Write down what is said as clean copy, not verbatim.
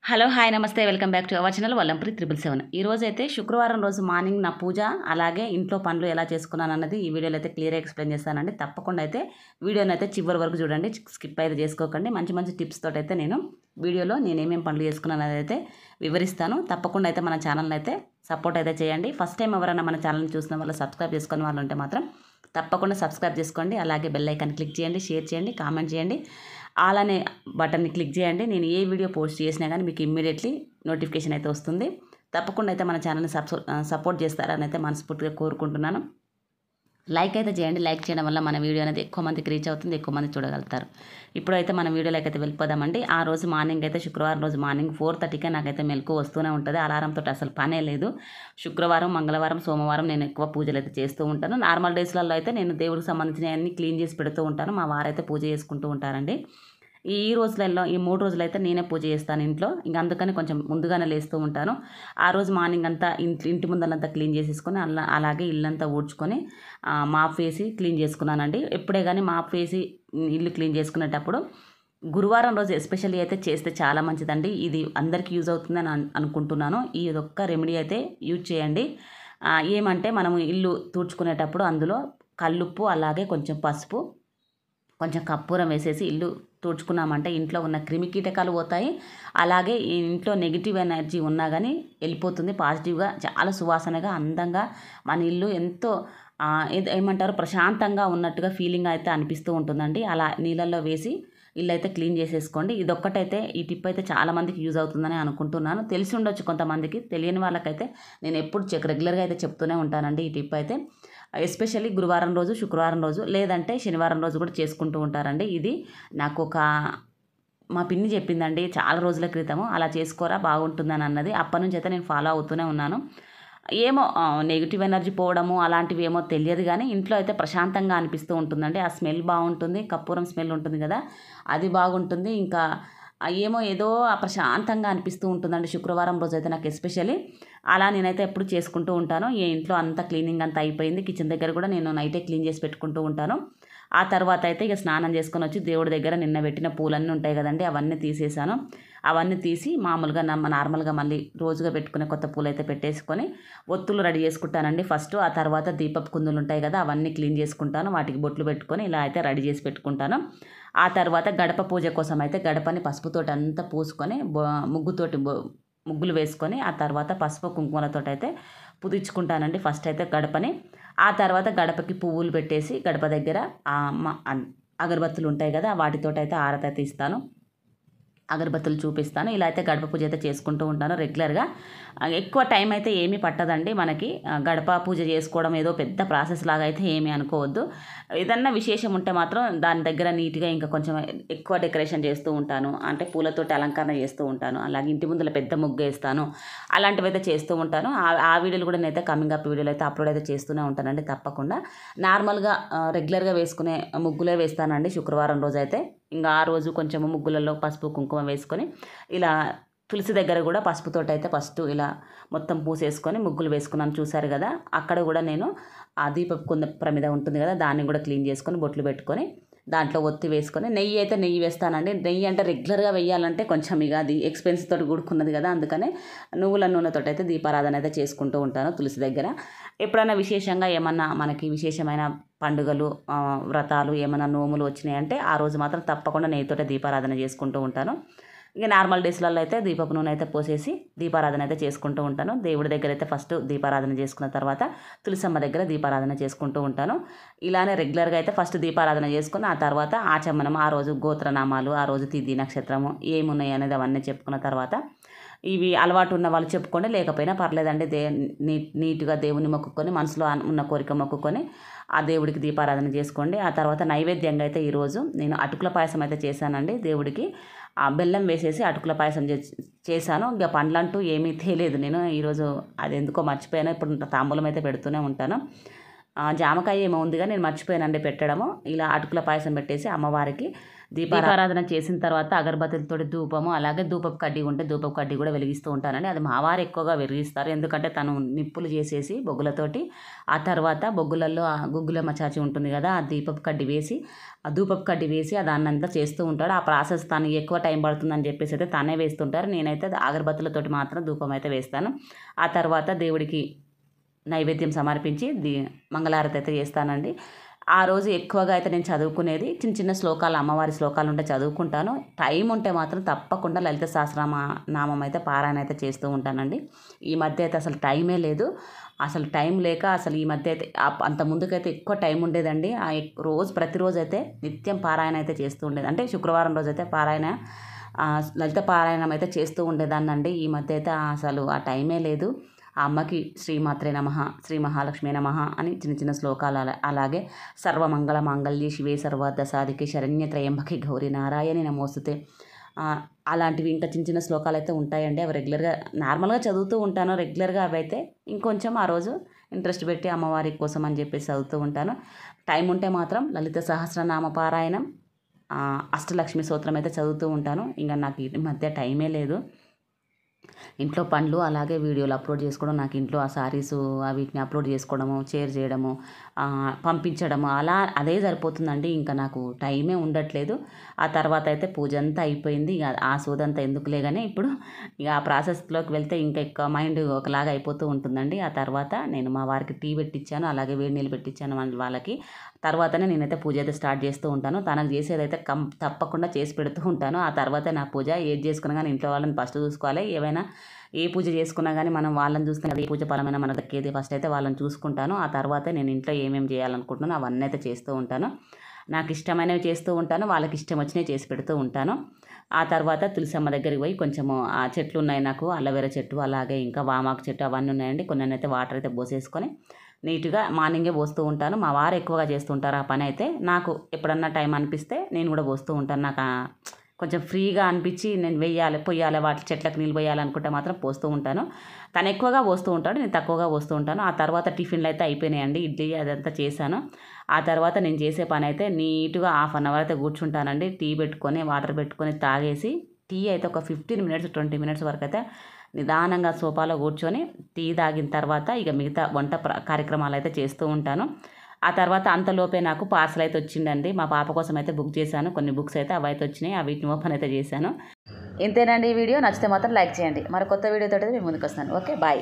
Hello hi నమస్తే welcome back to our channel Vallampuri 777. ఈ రోజు అయితే శుక్రవారం రోజు మార్నింగ్ నా పూజ అలాగే ఇంట్లో పనులు ఎలా చేసుకున్నాను అన్నది ఈ వీడియోలో అయితే క్లియర్గా ఎక్స్ప్లెయిన్ చేస్తానండి. తప్పకుండా అయితే వీడియోని అయితే చివరి వరకు చూడండి, స్కిప్ అయితే చేసుకోకండి. మంచి మంచి టిప్స్ తోటి అయితే నేను వీడియోలో ఏమేమి పనులు చేసుకున్నాను అనేది అయితే వివరిస్తాను. తప్పకుండా అయితే మన ఛానల్ని అయితే సపోర్ట్ అయితే చేయండి. ఫస్ట్ టైం ఎవరైనా మన ఛానల్ని చూసిన వాళ్ళు సబ్స్క్రైబ్ చేసుకునే వాళ్ళు ఉంటే మాత్రం తప్పకుండా సబ్స్క్రైబ్ చేసుకోండి. అలాగే బెల్ ఐకాన్ క్లిక్ చేయండి, షేర్ చేయండి, కామెంట్ చేయండి, ఆల్ అనే బటన్ని క్లిక్ చేయండి. నేను ఏ వీడియో పోస్ట్ చేసినా కానీ మీకు ఇమ్మీడియట్లీ నోటిఫికేషన్ అయితే వస్తుంది. తప్పకుండా అయితే మన ఛానల్ని సపోర్ట్ చేస్తారని అయితే మనస్ఫూర్తిగా కోరుకుంటున్నాను. లైక్ అయితే చేయండి. లైక్ చేయడం వల్ల మన వీడియో అనేది ఎక్కువ మందికి రీచ్ అవుతుంది, ఎక్కువ మంది చూడగలుగుతారు. ఇప్పుడైతే మన వీడియోలోకి అయితే వెళ్ళిపోదామండి. ఆ రోజు మార్నింగ్ అయితే శుక్రవారం రోజు మార్నింగ్ 4:30కే నాకైతే మెలకు వస్తూనే ఉంటుంది. అలారంతో అసలు పనే లేదు. శుక్రవారం, మంగళవారం, సోమవారం నేను ఎక్కువ పూజలు అయితే చేస్తూ ఉంటాను. నార్మల్ డేస్లలో అయితే నేను దేవుడికి సంబంధించిన అన్ని క్లీన్ చేసి పెడుతూ ఉంటాను. మా వారైతే పూజ చేసుకుంటూ ఉంటారండి. ఈ రోజులలో ఈ 3 రోజులు అయితే నేనే పూజ చేస్తాను ఇంట్లో. ఇంకా అందుకని కొంచెం ముందుగానే లేస్తూ ఉంటాను. ఆ రోజు మార్నింగ్ అంతా ఇంటి ముందరంతా క్లీన్ చేసేసుకొని అలాగే ఇల్లంతా ఊడ్చుకొని మాప్ వేసి క్లీన్ చేసుకున్నానండి. ఎప్పుడే కానీ మాప్ వేసి ఇల్లు క్లీన్ చేసుకునేటప్పుడు గురువారం రోజు ఎస్పెషల్లీ అయితే చేస్తే చాలా మంచిదండి. ఇది అందరికీ యూజ్ అవుతుందని అనుకుంటున్నాను. ఈ ఒక్క రెమెడీ అయితే యూజ్ చేయండి. ఏమంటే మనము ఇల్లు తుడుచుకునేటప్పుడు అందులో కల్లుప్పు అలాగే కొంచెం పసుపు, కొంచెం కర్పూరం వేసేసి ఇల్లు తుడుచుకున్నామంటే ఇంట్లో ఉన్న క్రిమికీటకాలు పోతాయి. అలాగే ఈ ఇంట్లో నెగిటివ్ ఎనర్జీ ఉన్నా కానీ వెళ్ళిపోతుంది. పాజిటివ్గా చాలా సువాసనగా అందంగా మన ఇల్లు ఎంతో ఏమంటారు ప్రశాంతంగా ఉన్నట్టుగా ఫీలింగ్ అయితే అనిపిస్తూ ఉంటుందండి. అలా నీళ్ళల్లో వేసి ఇల్లు అయితే క్లీన్ చేసేసుకోండి. ఇదొక్కటైతే ఈ టిప్ అయితే చాలామందికి యూజ్ అవుతుందని అనుకుంటున్నాను. తెలిసి ఉండొచ్చు కొంతమందికి, తెలియని వాళ్ళకైతే నేను ఎప్పుడు రెగ్యులర్గా అయితే చెప్తూనే ఉంటానండి ఈ టిప్ అయితే. ఎస్పెషల్లీ గురువారం రోజు, శుక్రవారం రోజు, లేదంటే శనివారం రోజు కూడా చేసుకుంటూ ఉంటారండి. ఇది నాకు మా పిన్ని చెప్పిందండి చాలా రోజుల క్రితము. అలా చేసుకోరా బాగుంటుందని అన్నది. అప్పటి నుంచి అయితే నేను ఫాలో అవుతూనే ఉన్నాను. ఏమో నెగిటివ్ ఎనర్జీ పోవడము అలాంటివి ఏమో తెలియదు కానీ ఇంట్లో అయితే ప్రశాంతంగా అనిపిస్తూ ఉంటుందండి. ఆ స్మెల్ బాగుంటుంది, కర్పూరం స్మెల్ ఉంటుంది కదా, అది బాగుంటుంది. ఇంకా ఏమో ఏదో ప్రశాంతంగా అనిపిస్తూ ఉంటుందండి శుక్రవారం రోజు అయితే నాకు ఎస్పెషల్లీ. అలా నేనైతే ఎప్పుడు చేసుకుంటూ ఉంటాను. ఈ ఇంట్లో అంతా క్లీనింగ్ అంతా అయిపోయింది. కిచెన్ దగ్గర కూడా నేను నైటే క్లీన్ చేసి పెట్టుకుంటూ ఉంటాను. ఆ తర్వాత అయితే ఇక స్నానం చేసుకొని వచ్చి దేవుడి దగ్గర నిన్న పెట్టిన పూలన్నీ ఉంటాయి కదండి, అవన్నీ తీసేసాను. అవన్నీ తీసి మామూలుగా నార్మల్గా మళ్ళీ రోజుగా పెట్టుకునే కొత్త పూలు అయితే పెట్టేసుకొని ఒత్తులు రెడీ చేసుకుంటానండి ఫస్ట్. ఆ తర్వాత దీపపు కుందులు ఉంటాయి కదా, అవన్నీ క్లీన్ చేసుకుంటాను. వాటికి బొట్లు పెట్టుకొని ఇలా అయితే రెడీ చేసి పెట్టుకుంటాను. ఆ తర్వాత గడప పూజ కోసం అయితే గడపని పసుపుతోటి అంతా పూసుకొని ముగ్గులు వేసుకొని ఆ తర్వాత పసుపు కుంకుమలతో అయితే పుదించుకుంటానండి ఫస్ట్ అయితే గడపని. ఆ తర్వాత గడపకి పువ్వులు పెట్టేసి గడప దగ్గర అగరబత్తులు ఉంటాయి కదా, వాటితోటి అయితే ఆరతి అయితే ఇస్తాను, అగరబత్తులు చూపిస్తాను. ఇలా అయితే గడప పూజ అయితే చేసుకుంటూ ఉంటాను రెగ్యులర్గా. ఎక్కువ టైం అయితే ఏమీ పట్టదండి మనకి. గడప పూజ చేసుకోవడం ఏదో పెద్ద ప్రాసెస్ లాగా అయితే ఏమీ అనుకోవద్దు. ఏదన్నా విశేషం ఉంటే మాత్రం దాని దగ్గర నీట్గా ఇంకా కొంచెం ఎక్కువ డెకరేషన్ చేస్తూ ఉంటాను. అంటే పూలతోటి అలంకరణ చేస్తూ ఉంటాను. అలాగే ఇంటి ముందర పెద్ద ముగ్గు వేస్తాను. అలాంటివి అయితే చేస్తూ ఉంటాను. ఆ వీడియోలు కూడా నేనైతే కమింగ్ అప్ వీడియోలు అయితే అప్లోడ్ అయితే చేస్తూనే ఉంటానండి. తప్పకుండా నార్మల్గా రెగ్యులర్గా వేసుకునే ముగ్గులే వేస్తానండి శుక్రవారం రోజు అయితే. ఇంకా ఆ రోజు కొంచెం ముగ్గులలో పసుపు కుంకుమ వేసుకొని ఇలా తులసి దగ్గర కూడా పసుపుతోటి అయితే ఫస్ట్ ఇలా మొత్తం పూసేసుకొని ముగ్గులు వేసుకున్నాను చూసారు కదా. అక్కడ కూడా నేను ఆ దీపపు కుంద ప్రమిద ఉంటుంది కదా, దాన్ని కూడా క్లీన్ చేసుకొని బొట్లు పెట్టుకొని దాంట్లో ఒత్తి వేసుకొని నెయ్యి వేస్తానండి. నెయ్యి అంటే రెగ్యులర్గా వేయాలంటే కొంచెం ఇక అది ఎక్స్పెన్స్ తోటి కూడుకున్నది కదా, అందుకనే నువ్వుల నూనెతో అయితే దీపారాధన అయితే చేసుకుంటూ ఉంటాను తులసి దగ్గర. ఎప్పుడైనా విశేషంగా ఏమన్నా మనకి విశేషమైన పండుగలు, వ్రతాలు, ఏమైనా నోములు వచ్చినాయంటే ఆ రోజు మాత్రం తప్పకుండా నెయ్యితోటే దీపారాధన చేసుకుంటూ ఉంటాను. ఇక నార్మల్ డేస్లలో అయితే దీపపు నూనె అయితే పోసేసి దీపారాధన అయితే చేసుకుంటూ ఉంటాను. దేవుడి దగ్గర అయితే ఫస్ట్ దీపారాధన చేసుకున్న తర్వాత తులసమ్మ దగ్గర దీపారాధన చేసుకుంటూ ఉంటాను. ఇలానే రెగ్యులర్గా అయితే ఫస్ట్ దీపారాధన చేసుకుని ఆ తర్వాత ఆచమనం, ఆ రోజు గోత్రనామాలు, ఆ రోజు తిథి నక్షత్రము ఏమున్నాయి అనేది అవన్నీ చెప్పుకున్న తర్వాత ఇవి అలవాటు ఉన్న వాళ్ళు చెప్పుకోండి, లేకపోయినా పర్లేదండి. నీట్గా దేవుని మొక్కుకొని మనసులో ఉన్న కోరిక మొక్కుకొని ఆ దేవుడికి దీపారాధన చేసుకోండి. ఆ తర్వాత నైవేద్యంగా అయితే ఈరోజు నేను అటుకుల పాయసం అయితే చేశానండి దేవుడికి. ఆ బెల్లం వేసేసి అటుకుల పాయసం చేశాను. ఇక పండ్లంటూ ఏమీ తేలేదు నేను ఈరోజు, అది ఎందుకో మర్చిపోయాను. ఇప్పుడు తాంబూలం అయితే పెడుతూనే ఉంటాను. జామకాయ ఏమో ఉందిగా నేను మర్చిపోయానండి పెట్టడము. ఇలా అటుకుల పాయసం పెట్టేసి అమ్మవారికి దీపారాధన చేసిన తర్వాత అగరబత్తులతో ధూపము, అలాగే ధూపపు కడ్డీ ఉంటే ధూపపు కడ్డీ కూడా వెలిగిస్తూ ఉంటానండి. అది మా వారు ఎక్కువగా వెలిగిస్తారు, ఎందుకంటే తను నిప్పులు చేసేసి బొగ్గులతోటి ఆ తర్వాత బొగ్గులలో గుగ్గులమ్మ చాచి ఉంటుంది కదా, ఆ దీపపు కడ్డీ వేసి ఆ ధూపపు కడ్డీ వేసి దాన్నంతా చేస్తూ ఉంటాడు. ఆ ప్రాసెస్ తను ఎక్కువ టైం పడుతుందని చెప్పేసి అయితే తనే వేస్తుంటారు. నేనైతే అగరబత్తులతోటి మాత్రం ధూపం అయితే వేస్తాను. ఆ తర్వాత దేవుడికి నైవేద్యం సమర్పించి మంగళారతి అయితే చేస్తానండి. ఆ రోజు ఎక్కువగా అయితే నేను చదువుకునేది చిన్న చిన్న శ్లోకాలు, అమ్మవారి శ్లోకాలు ఉంటే చదువుకుంటాను. టైం ఉంటే మాత్రం తప్పకుండా లలిత సహస్రనామం అయితే పారాయణ అయితే చేస్తూ ఉంటానండి. ఈ మధ్య అయితే అసలు టైమే లేదు. అసలు టైం లేక అసలు ఈ మధ్య అయితే అంత ముందుకైతే ఎక్కువ టైం ఉండేదండి. ప్రతిరోజు అయితే నిత్యం పారాయణ అయితే చేస్తూ ఉండేది. అంటే శుక్రవారం రోజు అయితే లలిత పారాయణం అయితే చేస్తూ ఉండేదాన్నండి. ఈ మధ్య అయితే అసలు ఆ టైమే లేదు. ఆ అమ్మకి శ్రీమాత్రే నమః, శ్రీ మహాలక్ష్మి నమః అని చిన్న చిన్న శ్లోకాలు, అలాగే సర్వమంగళ మాంగళ్యే శివే సర్వార్థ సాధికే శరణ్య త్రయంబకే గౌరీ నారాయణి నమోస్తుతే, అలాంటివి ఇంకా చిన్న చిన్న శ్లోకాలు అయితే ఉంటాయండి. అవి రెగ్యులర్గా నార్మల్గా చదువుతూ ఉంటాను. రెగ్యులర్గా అవి అయితే ఇంకొంచెం ఆ రోజు ఇంట్రెస్ట్ పెట్టి అమ్మవారి కోసం అని చెప్పేసి చదువుతూ ఉంటాను. టైం ఉంటే మాత్రం లలిత సహస్రనామ పారాయణం, అష్టలక్ష్మి స్తోత్రం అయితే చదువుతూ ఉంటాను. ఇంకా నాకు ఈ మధ్య టైమే లేదు. ఇంట్లో పనులు, అలాగే వీడియోలు అప్లోడ్ చేసుకోవడం, నాకు ఇంట్లో ఆ శారీసు వీటిని అప్లోడ్ చేసుకోవడము, షేర్ చేయడము, పంపించడము, అదే సరిపోతుందండి. ఇంకా నాకు టైమే ఉండట్లేదు. ఆ తర్వాత అయితే పూజ అంతా అయిపోయింది. ఇక ఆ సోదంతా ఎందుకులే కానీ ఇప్పుడు ఇక ఆ ప్రాసెస్లోకి వెళ్తే ఇంకా ఎక్కువ మైండ్ ఒకలాగా అయిపోతూ ఉంటుందండి. ఆ తర్వాత నేను మా వారికి టీ పెట్టించాను, అలాగే వేడి నీళ్ళు పెట్టించాను వాళ్ళకి. తర్వాతనే నేనైతే పూజ అయితే స్టార్ట్ చేస్తూ ఉంటాను. తనకు చేసేదైతే తప్పకుండా చేసి పెడుతూ ఉంటాను. ఆ తర్వాత నా పూజ ఏది చేసుకున్నా కానీ ఇంట్లో వాళ్ళని ఫస్ట్ చూసుకోవాలి. ఏ పూజ చేసుకున్నా కానీ మనం వాళ్ళని చూస్తే ఏ పూజ ఫలమైన మనకు దక్కేది. ఫస్ట్ అయితే వాళ్ళని చూసుకుంటాను. ఆ తర్వాత నేను ఇంట్లో ఏమేమి చేయాలనుకుంటున్నానో అవన్నీ అయితే చేస్తూ ఉంటాను. నాకు ఇష్టమైనవి చేస్తూ ఉంటాను, వాళ్ళకి ఇష్టం వచ్చినవి చేసి పెడుతూ ఉంటాను. ఆ తర్వాత తులసమ్మ దగ్గరికి పోయి కొంచెము ఆ చెట్లు ఉన్నాయి నాకు, అలోవెరా చెట్టు, అలాగే ఇంకా వామాకు చెట్టు అవన్నీ ఉన్నాయండి. కొన్ని అయితే వాటర్ అయితే పోసేసుకొని నీట్గా మార్నింగే పోస్తూ ఉంటాను. మా వారు ఎక్కువగా చేస్తూ ఉంటారు ఆ పని అయితే. నాకు ఎప్పుడన్నా టైం అనిపిస్తే నేను కూడా పోస్తూ ఉంటాను. నాకు కొంచెం ఫ్రీగా అనిపించి నేను పొయ్యాలి వాటి చెట్లకు నీళ్ళు పోయాలనుకుంటే మాత్రం పోస్తూ ఉంటాను. తను ఎక్కువగా పోస్తూ ఉంటాడు, నేను తక్కువగా పోస్తూ ఉంటాను. ఆ తర్వాత టిఫిన్లు అయితే అయిపోయినాయండి, ఇడ్లీ అదంతా చేశాను. ఆ తర్వాత నేను చేసే పని అయితే నీట్గా 1/2 అవర్ అయితే కూర్చుంటానండి. టీ పెట్టుకొని వాటర్ పెట్టుకొని తాగేసి, టీ అయితే ఒక 15 మినిట్స్ 20 మినిట్స్ వరకు అయితే నిదానంగా సోఫాలో కూర్చొని టీ తాగిన తర్వాత ఇక మిగతా వంట కార్యక్రమాలు అయితే చేస్తూ ఉంటాను. ఆ తర్వాత అంతలోపే నాకు పార్సల్ అయితే వచ్చిందండి. మా పాప కోసం అయితే బుక్ చేశాను. కొన్ని బుక్స్ అయితే అవి అయితే వచ్చినాయి, వీటిని ఓపెన్ అయితే చేశాను. ఇంతేనండి ఈ వీడియో. నచ్చితే మాత్రం లైక్ చేయండి. మరి కొత్త వీడియోతో మీ ముందుకు వస్తాను. Okay, bye.